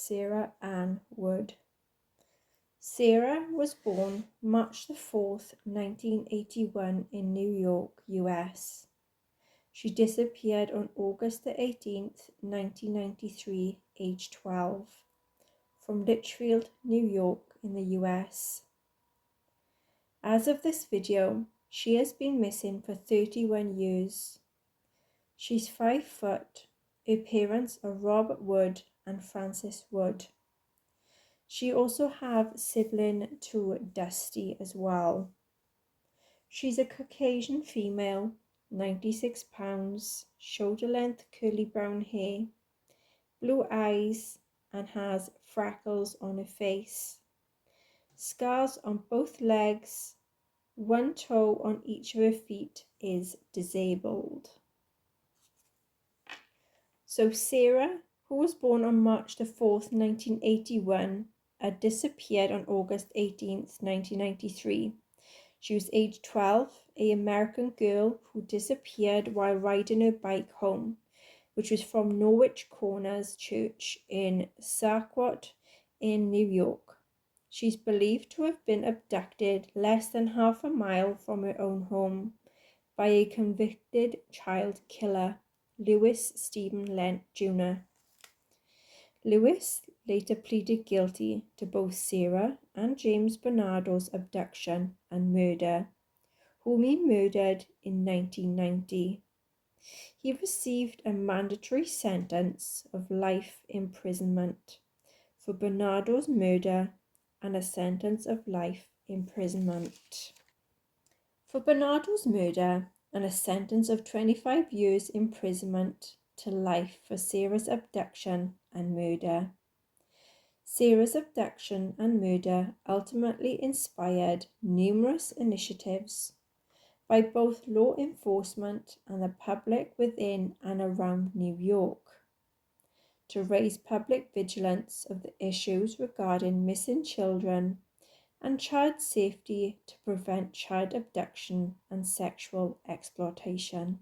Sara Ann Wood. Sara was born March the 4th, 1981 in New York, US. She disappeared on August the 18th, 1993, age 12, from Litchfield, New York in the US. As of this video, she has been missing for 31 years. She's 5 foot. Her parents are Robert Wood and Frances Wood. She also have sibling to Dusty as well. She's a Caucasian female, 96 pounds, shoulder-length curly brown hair, blue eyes, and has freckles on her face, scars on both legs, one toe on each of her feet is disabled. So Sara, who was born on March the 4th, 1981, had disappeared on August 18th, 1993. She was age 12, an American girl who disappeared while riding her bike home, which was from Norwich Corners Church in Saquot in New York. She's believed to have been abducted less than half a mile from her own home by a convicted child killer, Lewis Stephen Lent Jr. Lewis later pleaded guilty to both Sara and James Bernardo's abduction and murder, whom he murdered in 1990. He received a mandatory sentence of life imprisonment for Bernardo's murder and a sentence of life imprisonment for Bernardo's murder and a sentence of 25 years imprisonment to life for Sara's abduction and murder. Sara's abduction and murder ultimately inspired numerous initiatives by both law enforcement and the public within and around New York to raise public vigilance of the issues regarding missing children and child safety to prevent child abduction and sexual exploitation.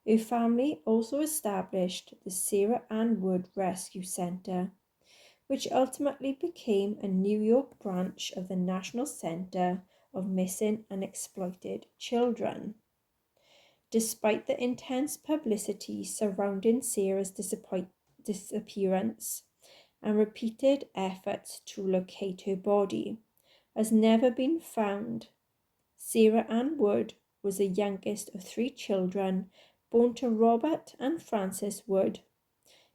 Her family also established the Sara Ann Wood Rescue Center, which ultimately became a New York branch of the National Center of Missing and Exploited Children. Despite the intense publicity surrounding Sara's disappearance and repeated efforts to locate her body has never been found, Sara Ann Wood was the youngest of 3 children born to Robert and Frances Wood.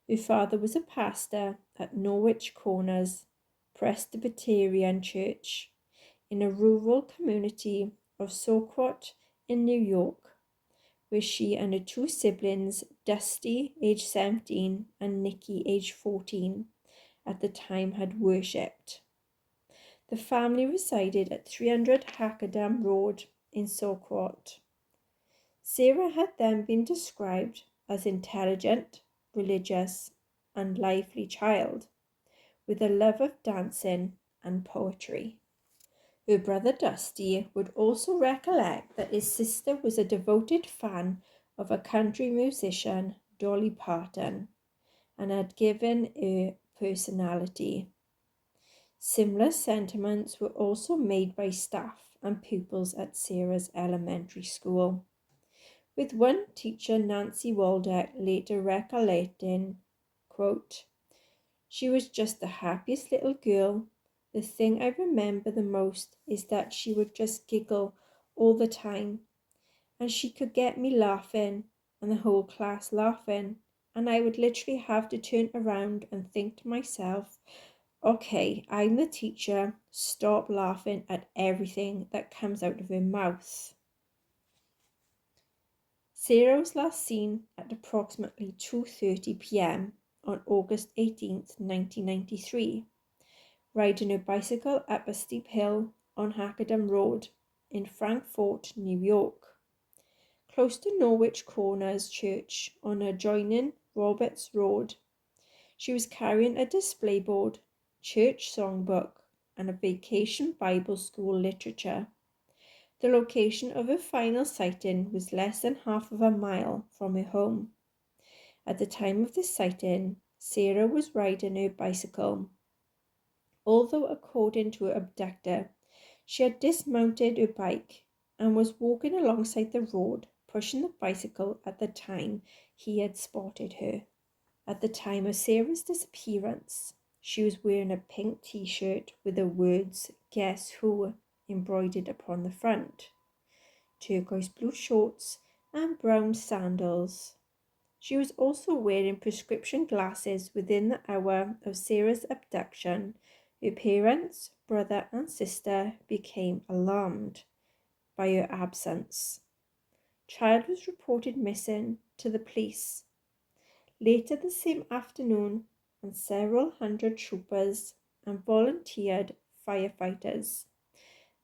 Her father was a pastor at Norwich Corners Presbyterian Church in a rural community of Saquot in New York, where she and her 2 siblings, Dusty, age 17, and Nikki, age 14, at the time had worshipped. The family resided at 300 Hackerdam Road in Saquot. Sara had then been described as intelligent, religious, and lively child, with a love of dancing and poetry. Her brother Dusty would also recollect that his sister was a devoted fan of a country musician, Dolly Parton, and had given her personality. Similar sentiments were also made by staff and pupils at Sara's elementary school, with one teacher, Nancy Waldeck, later recollecting, quote, "She was just the happiest little girl. The thing I remember the most is that she would just giggle all the time, and she could get me laughing and the whole class laughing, and I would literally have to turn around and think to myself, okay, I'm the teacher, stop laughing at everything that comes out of her mouth." Sara was last seen at approximately 2:30 p.m. on August 18th, 1993, riding her bicycle up a steep hill on Hackerdam Road in Frankfort, New York, close to Norwich Corners Church on adjoining Roberts Road. She was carrying a display board, church songbook, and a vacation Bible school literature. The location of her final sighting was less than half of a mile from her home. At the time of this sighting, Sara was riding her bicycle. Although, according to her abductor, she had dismounted her bike and was walking alongside the road, pushing the bicycle at the time he had spotted her. At the time of Sara's disappearance, she was wearing a pink t-shirt with the words "Guess Who" embroidered upon the front, turquoise blue shorts and brown sandals. She was also wearing prescription glasses. Within the hour of Sara's abduction, her parents, brother and sister became alarmed by her absence. Child was reported missing to the police. Later the same afternoon, and several hundred troopers and volunteered firefighters.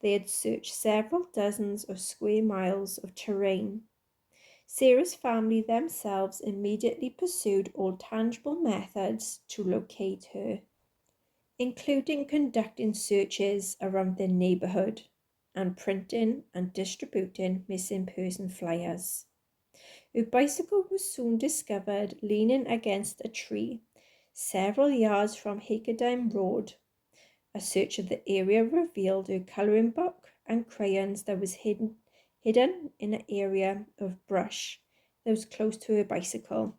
They had searched several dozens of square miles of terrain. Sara's family themselves immediately pursued all tangible methods to locate her, including conducting searches around their neighborhood and printing and distributing missing person flyers. Her bicycle was soon discovered leaning against a tree several yards from Hakerdine Road. A search of the area revealed her colouring book and crayons that was hidden in an area of brush that was close to her bicycle.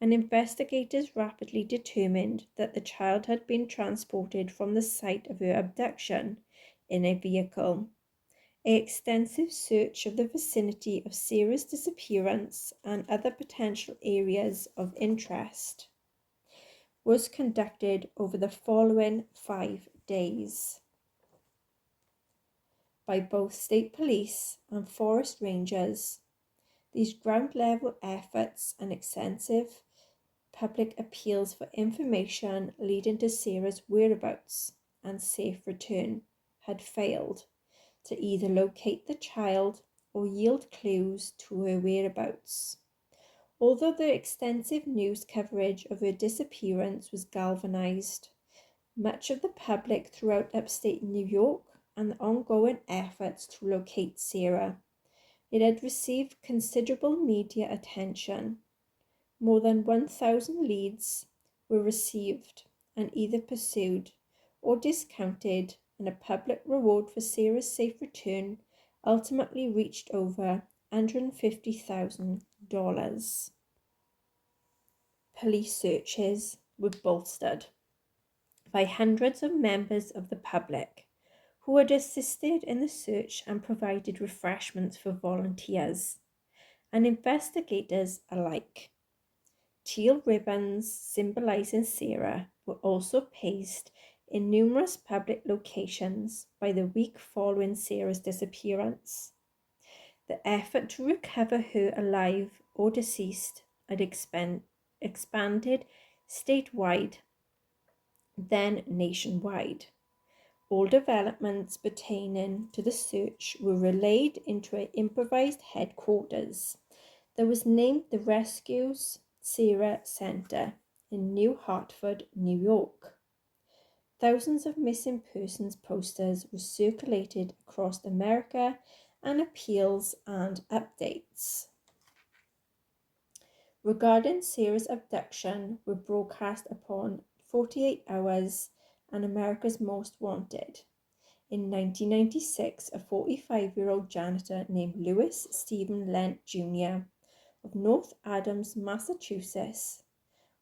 And investigators rapidly determined that the child had been transported from the site of her abduction in a vehicle. An extensive search of the vicinity of Sara's disappearance and other potential areas of interest was conducted over the following 5 days by both state police and forest rangers. These ground-level efforts and extensive public appeals for information leading to Sara's whereabouts and safe return had failed to either locate the child or yield clues to her whereabouts. Although the extensive news coverage of her disappearance was galvanized much of the public throughout upstate New York and the ongoing efforts to locate Sara, it had received considerable media attention. More than 1,000 leads were received and either pursued or discounted, and a public reward for Sara's safe return ultimately reached over $150,000. Police searches were bolstered by hundreds of members of the public who had assisted in the search and provided refreshments for volunteers and investigators alike. Teal ribbons symbolizing Sara were also pasted in numerous public locations by the week following Sara's disappearance. The effort to recover her alive or deceased had expanded statewide, then nationwide. All developments pertaining to the search were relayed into an improvised headquarters that was named the Rescues Sara Center in New Hartford, New York. Thousands of missing persons posters were circulated across America, and appeals and updates regarding Sara's abduction were broadcast upon 48 Hours and America's Most Wanted. In 1996, a 45-year-old janitor named Lewis Stephen Lent Jr. of North Adams, Massachusetts,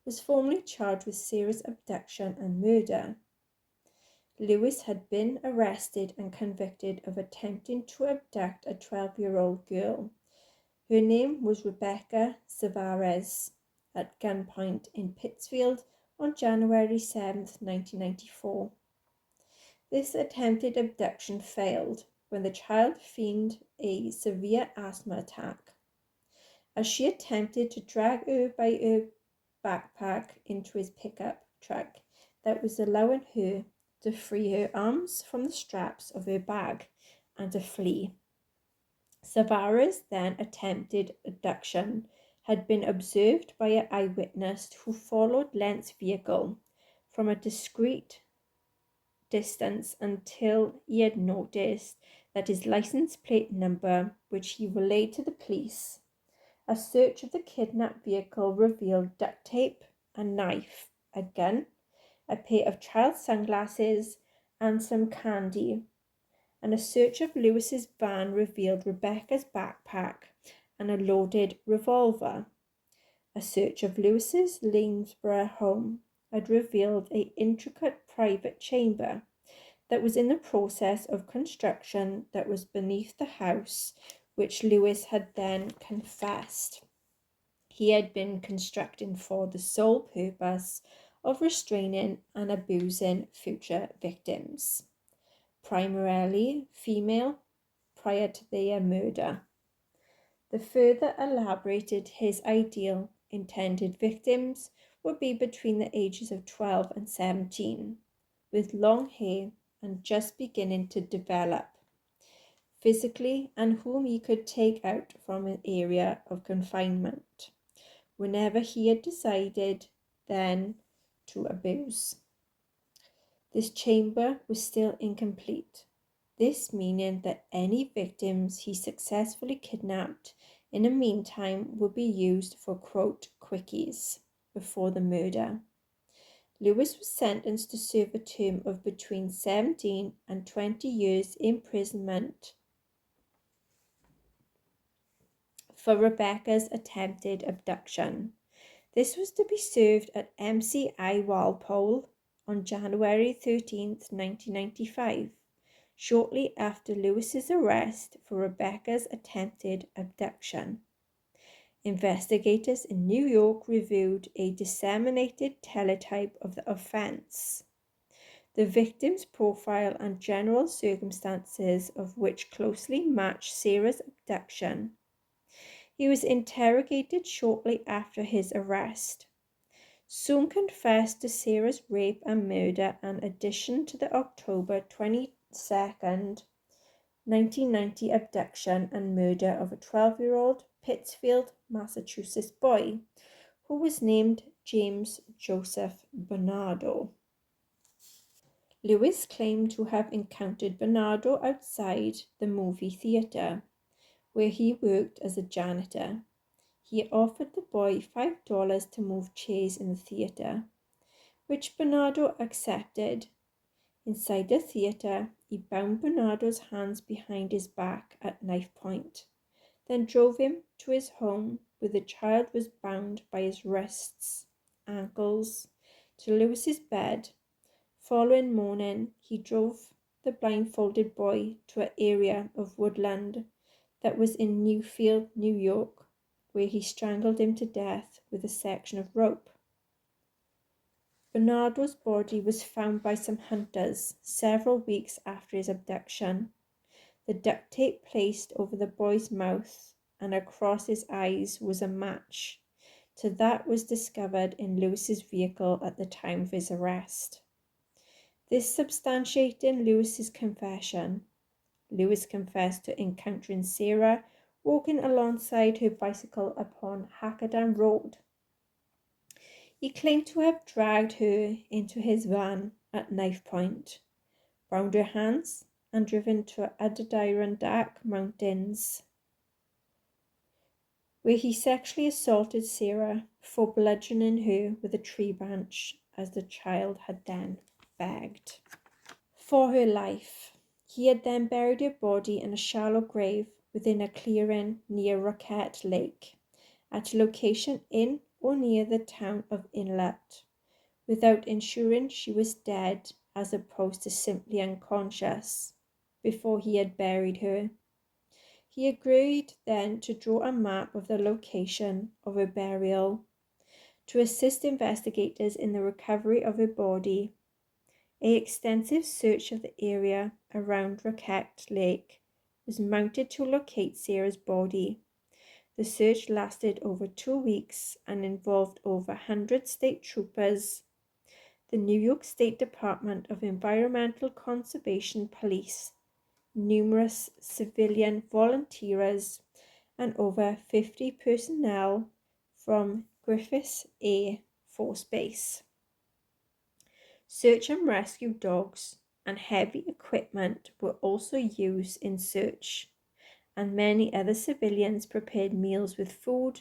was formally charged with Sara's abduction and murder. Lewis had been arrested and convicted of attempting to abduct a 12-year-old girl. Her name was Rebecca Savarez, at gunpoint in Pittsfield on January 7, 1994. This attempted abduction failed when the child feigned a severe asthma attack. As she attempted to drag her by her backpack into his pickup truck that was allowing her to free her arms from the straps of her bag and to flee. Savarez then attempted abduction had been observed by an eyewitness who followed Lent's vehicle from a discreet distance until he had noticed that his license plate number, which he relayed to the police. A search of the kidnapped vehicle revealed duct tape, a knife, a gun, a pair of child's sunglasses, and some candy. And a search of Lewis's van revealed Rebecca's backpack and a loaded revolver. A search of Lewis's Lanesborough home had revealed an intricate private chamber that was in the process of construction that was beneath the house, which Lewis had then confessed he had been constructing for the sole purpose of restraining and abusing future victims, primarily female, prior to their murder. The further elaborated his ideal intended victims would be between the ages of 12 and 17, with long hair and just beginning to develop physically, and whom he could take out from an area of confinement whenever he had decided then to abuse. This chamber was still incomplete, this meaning that any victims he successfully kidnapped in the meantime would be used for, quote, quickies before the murder. Lewis was sentenced to serve a term of between 17 and 20 years imprisonment for Rebecca's attempted abduction. This was to be served at MCI Walpole on January 13, 1995, shortly after Lewis's arrest for Rebecca's attempted abduction. Investigators in New York reviewed a disseminated teletype of the offense, the victim's profile and general circumstances of which closely matched Sara's abduction. He was interrogated shortly after his arrest. Soon confessed to Sara's rape and murder in addition to the October 22nd, 1990 abduction and murder of a 12-year-old Pittsfield, Massachusetts boy who was named James Joseph Bernardo. Lewis claimed to have encountered Bernardo outside the movie theater, where he worked as a janitor. He offered the boy $5 to move chairs in the theater, which Bernardo accepted. Inside the theater, he bound Bernardo's hands behind his back at knife point, then drove him to his home where the child was bound by his wrists, ankles, to Lewis's bed. Following morning, he drove the blindfolded boy to an area of woodland that was in Newfield, New York, where he strangled him to death with a section of rope. Bernardo's body was found by some hunters several weeks after his abduction. The duct tape placed over the boy's mouth and across his eyes was a match to that was discovered in Lewis's vehicle at the time of his arrest. This substantiating Lewis's confession. Lewis confessed to encountering Sara walking alongside her bicycle upon Hackadan Road. He claimed to have dragged her into his van at knife point, bound her hands, and driven to Adirondack Mountains, where he sexually assaulted Sara before bludgeoning her with a tree branch, as the child had then begged for her life. He had then buried her body in a shallow grave within a clearing near Roquette Lake, at a location in or near the town of Inlet, without ensuring she was dead as opposed to simply unconscious before he had buried her. He agreed then to draw a map of the location of her burial to assist investigators in the recovery of her body. An extensive search of the area around Roquette Lake was mounted to locate Sara's body. The search lasted over 2 weeks and involved over 100 state troopers, the New York State Department of Environmental Conservation Police, numerous civilian volunteers, and over 50 personnel from Griffiths Air Force Base. Search and rescue dogs and heavy equipment were also used in search, and many other civilians prepared meals with food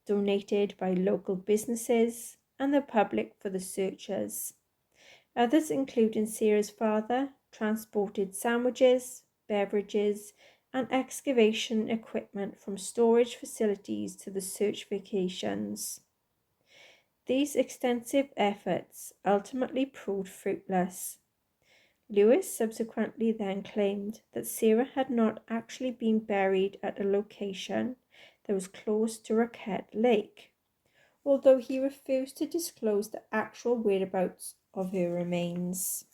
donated by local businesses and the public for the searches. Others, including Sara's father, transported sandwiches, beverages, and excavation equipment from storage facilities to the search vacations. These extensive efforts ultimately proved fruitless. Lewis subsequently then claimed that Sara had not actually been buried at a location that was close to Roquette Lake, although he refused to disclose the actual whereabouts of her remains,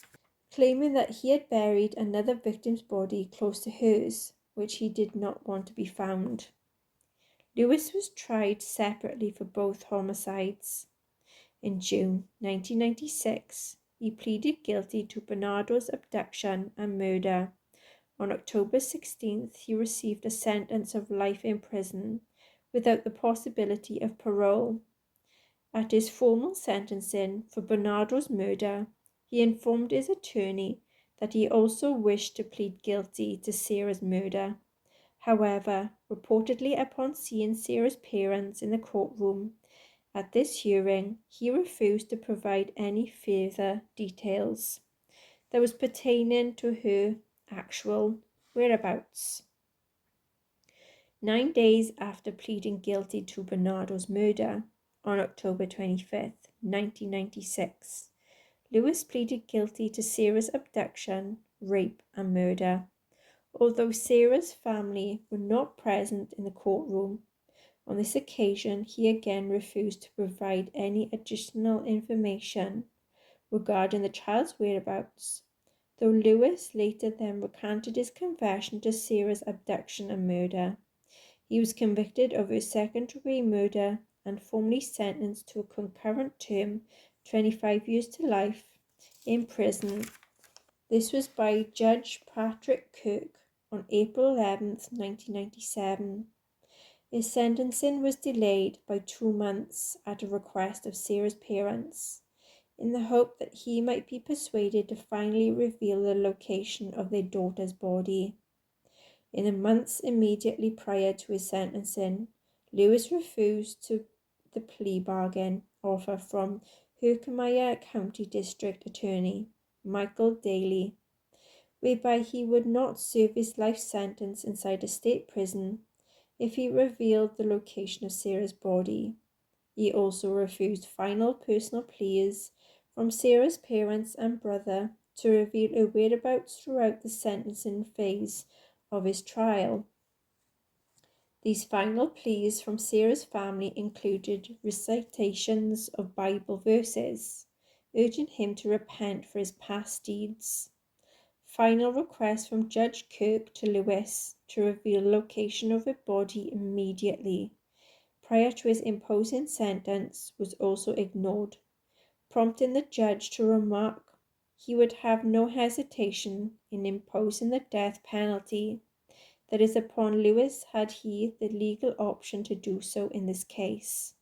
claiming that he had buried another victim's body close to hers, which he did not want to be found. Lewis was tried separately for both homicides. In June 1996, he pleaded guilty to Bernardo's abduction and murder. On October 16th, he received a sentence of life in prison without the possibility of parole. At his formal sentencing for Bernardo's murder, he informed his attorney that he also wished to plead guilty to Sara's murder. However, reportedly upon seeing Sara's parents in the courtroom at this hearing, he refused to provide any further details that was pertaining to her actual whereabouts. 9 days after pleading guilty to Bernardo's murder, on October 25th, 1996, Lewis pleaded guilty to Sara's abduction, rape, and murder. Although Sara's family were not present in the courtroom, on this occasion, he again refused to provide any additional information regarding the child's whereabouts, though Lewis later then recanted his confession to Sara's abduction and murder. He was convicted of her second-degree murder and formally sentenced to a concurrent term, 25 years to life, in prison. This was by Judge Patrick Kirk on April 11, 1997. His sentencing was delayed by 2 months at a request of Sara's parents, in the hope that he might be persuaded to finally reveal the location of their daughter's body. In the months immediately prior to his sentencing, Lewis refused the plea bargain offer from Herkimer County District Attorney Michael Daly, whereby he would not serve his life sentence inside a state prison if he revealed the location of Sara's body. He also refused final personal pleas from Sara's parents and brother to reveal her whereabouts throughout the sentencing phase of his trial. These final pleas from Sara's family included recitations of Bible verses, urging him to repent for his past deeds. Final request from Judge Kirk to Lewis to reveal the location of her body immediately prior to his imposing sentence was also ignored, prompting the judge to remark he would have no hesitation in imposing the death penalty, that is upon Lewis had he the legal option to do so in this case.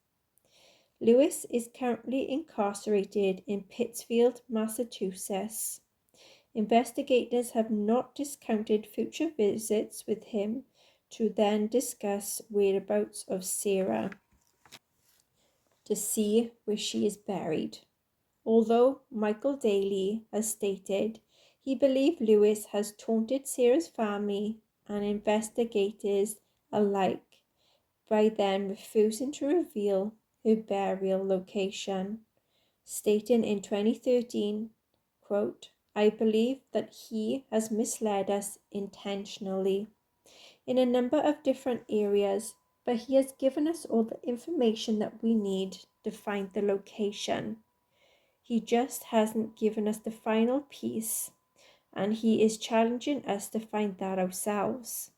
Lewis is currently incarcerated in Pittsfield, Massachusetts. Investigators have not discounted future visits with him to then discuss whereabouts of Sara to see where she is buried. Although Michael Daly has stated he believes Lewis has taunted Sara's family and investigators alike by then refusing to reveal her burial location, stating in 2013, quote, "I believe that he has misled us intentionally in a number of different areas, but he has given us all the information that we need to find the location. He just hasn't given us the final piece, and he is challenging us to find that ourselves."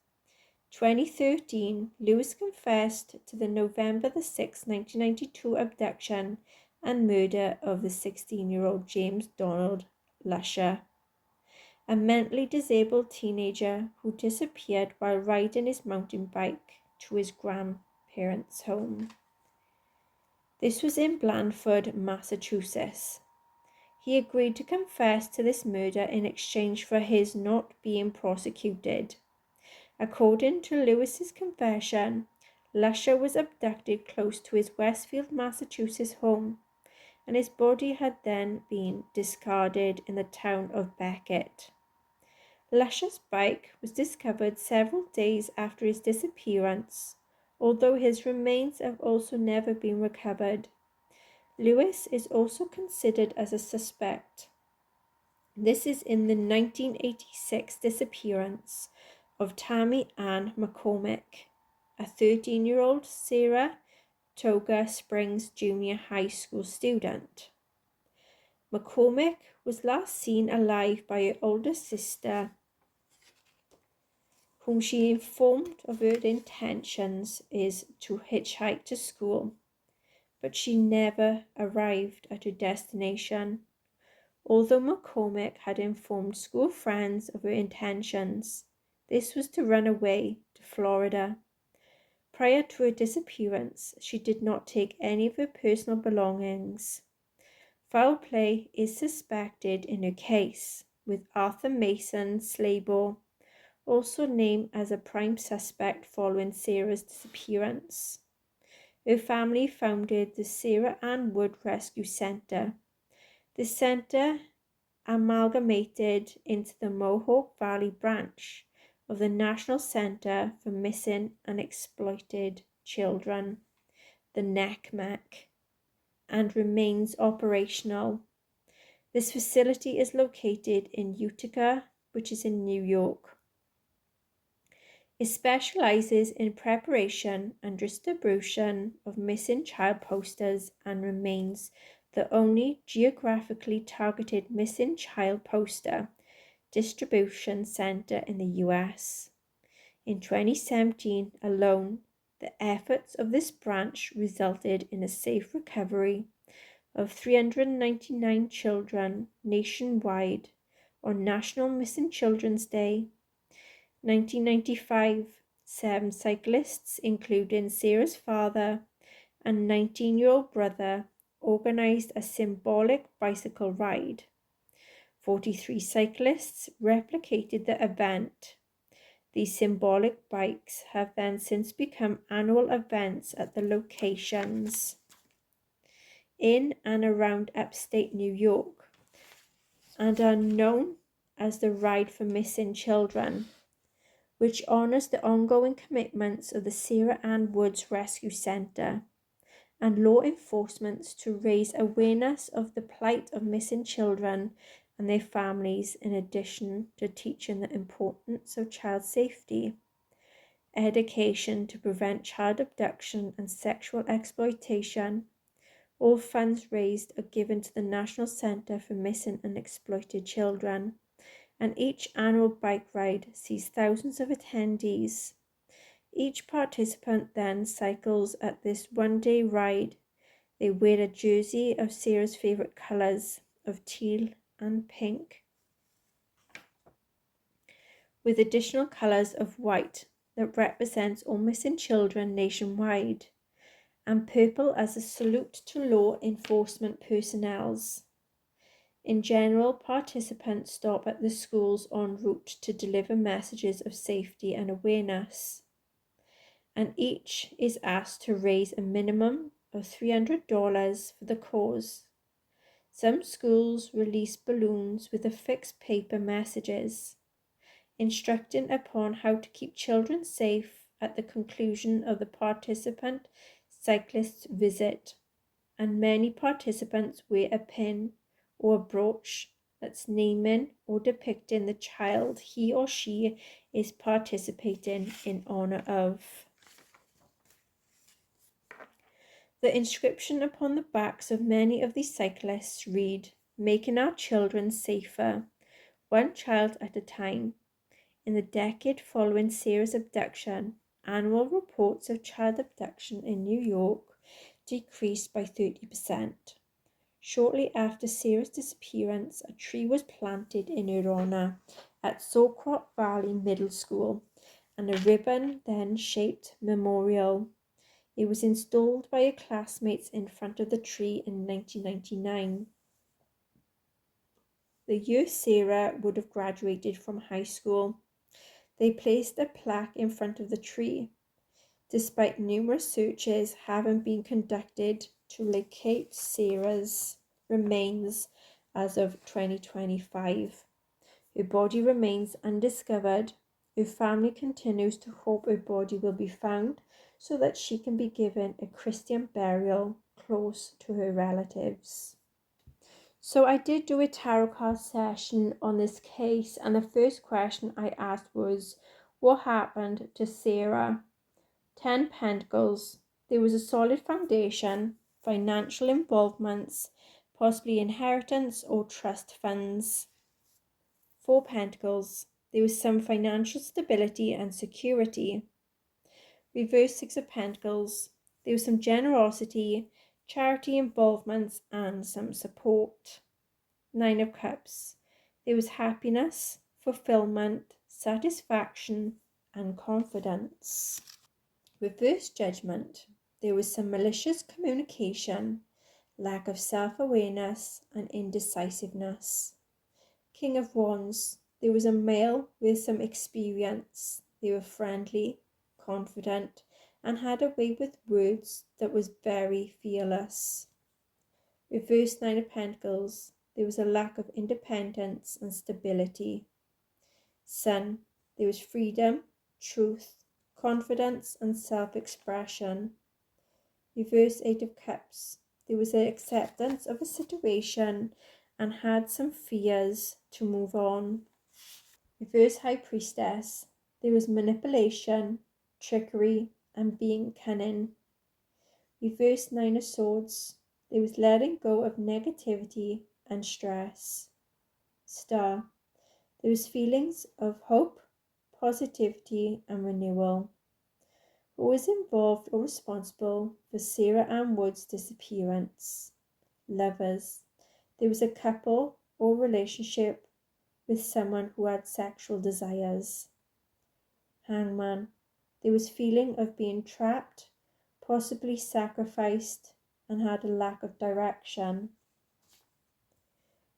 2013, Lewis confessed to the November 6, 1992 abduction and murder of the 16-year-old James Donald Lusher, a mentally disabled teenager who disappeared while riding his mountain bike to his grandparents' home. This was in Blandford, Massachusetts. He agreed to confess to this murder in exchange for his not being prosecuted. According to Lewis's confession, Lusher was abducted close to his Westfield, Massachusetts home and his body had then been discarded in the town of Beckett. Lusher's bike was discovered several days after his disappearance, although his remains have also never been recovered. Lewis is also considered as a suspect. This is in the 1986 disappearance of Tammy Ann McCormick, a 13-year-old Sara Toga Springs Junior High School student. McCormick was last seen alive by her older sister, whom she informed of her intentions is to hitchhike to school, but she never arrived at her destination. Although McCormick had informed school friends of her intentions, this was to run away to Florida. Prior to her disappearance, she did not take any of her personal belongings. Foul play is suspected in her case, with Arthur Mason Slaybaugh also named as a prime suspect following Sara's disappearance. Her family founded the Sara Ann Wood Rescue Center. The center amalgamated into the Mohawk Valley branch of the National Center for Missing and Exploited Children, the NECMEC, and remains operational. This facility is located in Utica, which is in New York. It specializes in preparation and distribution of missing child posters and remains the only geographically targeted missing child poster distribution center in the US. In 2017 alone, the efforts of this branch resulted in a safe recovery of 399 children nationwide on National Missing Children's Day. 1995, 7 cyclists, including Sara's father and 19-year-old brother, organized a symbolic bicycle ride. 43 cyclists replicated the event. These symbolic bikes have then since become annual events at the locations in and around upstate New York and are known as the Ride for Missing Children, which honors the ongoing commitments of the Sara Ann Woods Rescue Center and law enforcement to raise awareness of the plight of missing children and their families, in addition to teaching the importance of child safety, education to prevent child abduction and sexual exploitation. All funds raised are given to the National Center for Missing and Exploited Children, and each annual bike ride sees thousands of attendees. Each participant then cycles at this one-day ride. They wear a jersey of Sara's favorite colors of teal and pink, with additional colors of white that represents all missing children nationwide, and purple as a salute to law enforcement personnel. In general, participants stop at the schools en route to deliver messages of safety and awareness, and each is asked to raise a minimum of $300 for the cause. Some schools release balloons with affixed paper messages, instructing upon how to keep children safe at the conclusion of the participant cyclist's visit, and many participants wear a pin or a brooch that's naming or depicting the child he or she is participating in honor of. The inscription upon the backs of many of these cyclists read, "Making our children safer, one child at a time." In the decade following Sara's abduction, annual reports of child abduction in New York decreased by 30%. Shortly after Sara's disappearance, a tree was planted in her honor at Socrop Valley Middle School, and a ribbon then shaped memorial. It was installed by her classmates in front of the tree in 1999. The year Sara would have graduated from high school, they placed a plaque in front of the tree, despite numerous searches having been conducted to locate Sara's remains as of 2025. Her body remains undiscovered. Her family continues to hope her body will be found so that she can be given a Christian burial close to her relatives. So I did do a tarot card session on this case, and the first question I asked was, what happened to Sara? 10 Pentacles. There was a solid foundation, financial involvements, possibly inheritance or trust funds. 4 Pentacles. There was some financial stability and security. Reverse 6 of Pentacles. There was some generosity, charity involvements, and some support. 9 of Cups. There was happiness, fulfillment, satisfaction, and confidence. Reverse Judgment. There was some malicious communication, lack of self-awareness, and indecisiveness. King of Wands. There was a male with some experience. They were friendly, confident, and had a way with words that was very fearless. Reverse 9 of Pentacles. There was a lack of independence and stability. Sun. There was freedom, truth, confidence, and self-expression. Reverse 8 of Cups. There was an acceptance of a situation and had some fears to move on. Reverse High Priestess. There was manipulation, trickery, and being cunning. Reverse 9 of Swords. There was letting go of negativity and stress. Star. There was feelings of hope, positivity, and renewal. Who was involved or responsible for Sara Ann Wood's disappearance? Lovers. There was a couple or relationship with someone who had sexual desires. Hangman. There was feeling of being trapped, possibly sacrificed, and had a lack of direction.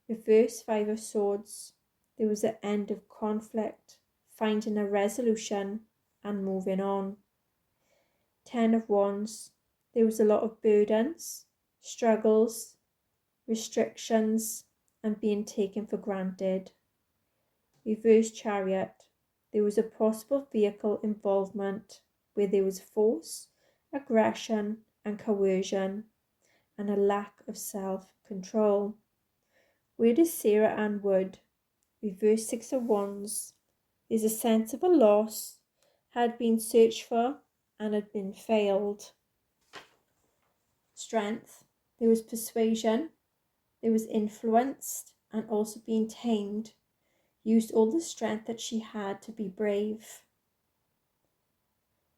Reverse 5 of Swords. There was an end of conflict, finding a resolution, and moving on. 10 of Wands. There was a lot of burdens, struggles, restrictions, and being taken for granted. Reverse Chariot. There was a possible vehicle involvement where there was force, aggression, and coercion, and a lack of self-control. Where does Sara Ann Wood? Reverse 6 of Wands. There's a sense of a loss, had been searched for, and had been failed. Strength. There was persuasion. There was influenced and also being tamed. Used all the strength that she had to be brave.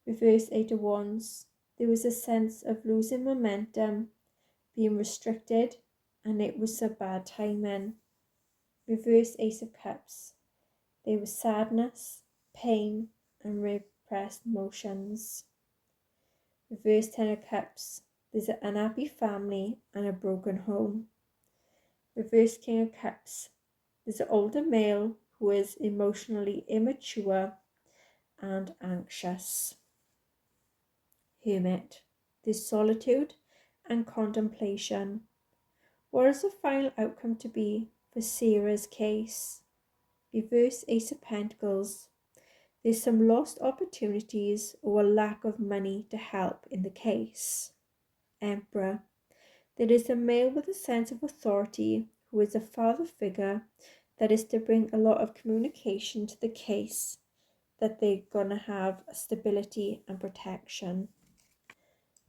Reverse 8 of Wands. There was a sense of losing momentum, being restricted, and it was a bad timing. Reverse Ace of Cups. There was sadness, pain, and repressed emotions. Reverse 10 of Cups. There's an unhappy family and a broken home. Reverse King of Cups. There's an older male who is emotionally immature and anxious. Hermit. There's solitude and contemplation. What is the final outcome to be for Sara's case? Reverse Ace of Pentacles. There's some lost opportunities or a lack of money to help in the case. Emperor. There is a male with a sense of authority who is a father figure that is to bring a lot of communication to the case, that they're going to have stability and protection.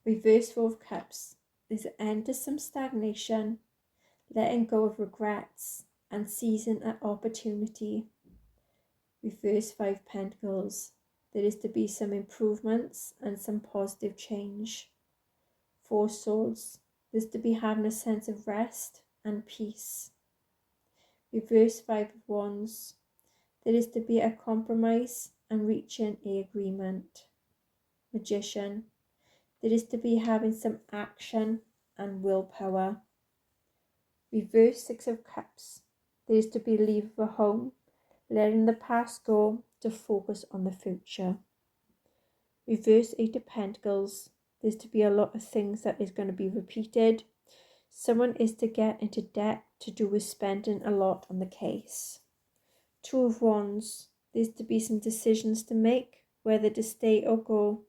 Reverse 4 of Cups. There's an end to some stagnation, letting go of regrets, and seizing an opportunity. Reverse 5 Pentacles. There is to be some improvements and some positive change. 4 Swords. There's to be having a sense of rest and peace. Reverse 5 of Wands. There is to be a compromise and reaching an agreement. Magician. There is to be having some action and willpower. Reverse 6 of Cups. There is to be leave of a home, letting the past go to focus on the future. Reverse 8 of Pentacles. There's to be a lot of things that is going to be repeated. Someone is to get into debt to do with spending a lot on the case. Two of Wands. There's to be some decisions to make, whether to stay or go.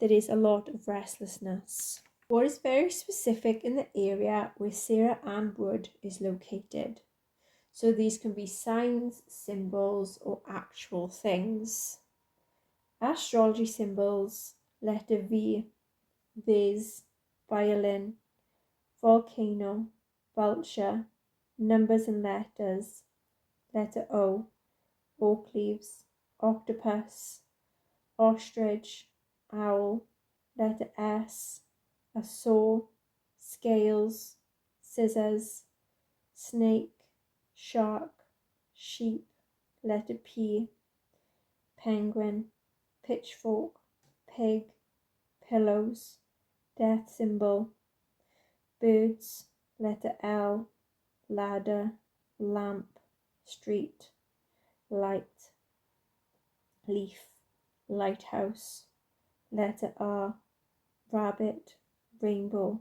There is a lot of restlessness. What is very specific in the area where Sara Ann Wood is located. So these can be signs, symbols, or actual things. Astrology symbols: letter V, vase, violin, volcano, vulture. Numbers and letters: letter O, oak leaves, octopus, ostrich, owl. Letter S, a saw, scales, scissors, snake, shark, sheep. Letter P, penguin, pitchfork, pig, pillows, death symbol. Birds: letter L, ladder, lamp, street, light, leaf, lighthouse. Letter R, rabbit, rainbow,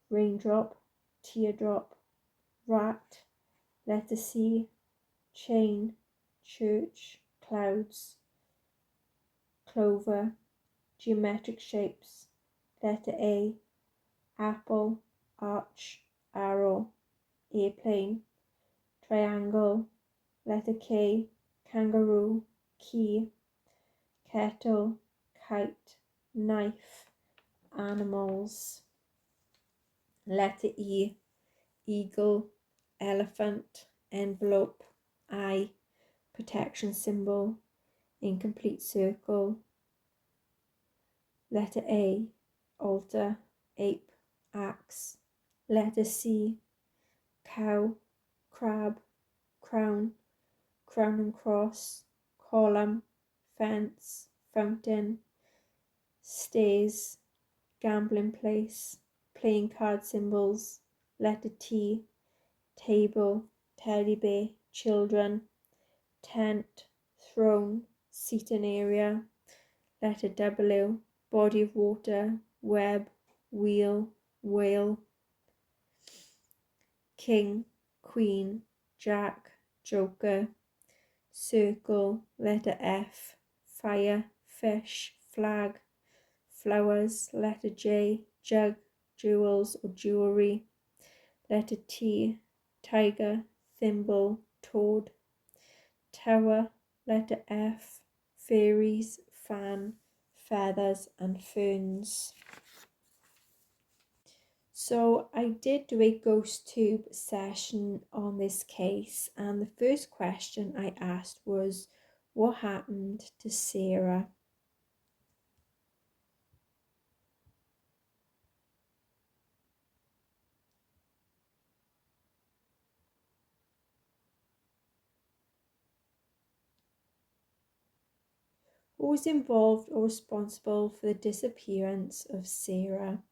raindrop, teardrop, rat. Letter C, chain, church, clouds, clover, geometric shapes. Letter A, apple, arch, arrow, airplane, triangle. Letter K, kangaroo, key, kettle, kite, knife, animals. Letter E, eagle, elephant, envelope, eye, protection symbol, incomplete circle. Letter A, altar, ape, axe. Letter C, cow, crab, crown, crown and cross, column, fence, fountain, stairs, gambling place, playing card symbols. Letter T, table, teddy bear, children, tent, throne, seating area. Letter W, body of water, web, wheel, whale. King, queen, jack, joker, circle. Letter F, fire, fish, flag, flowers. Letter J, jug, jewels or jewelry. Letter T, tiger, thimble, toad, tower. Letter F, fairies, fan, feathers and ferns. So I did do a ghost tube session on this case, and the first question I asked was, what happened to Sara? Who was involved or responsible for the disappearance of Sara?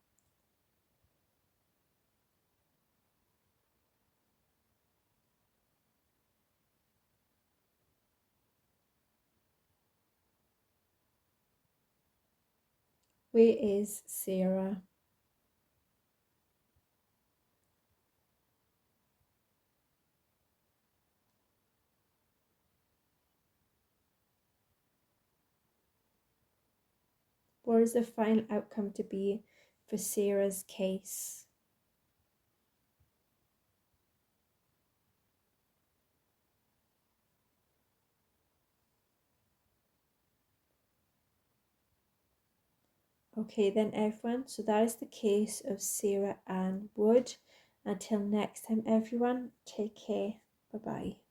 Where is Sara? What is the final outcome to be for Sara's case? Okay then everyone, so that is the case of Sara Ann Wood. Until next time everyone, take care. Bye bye.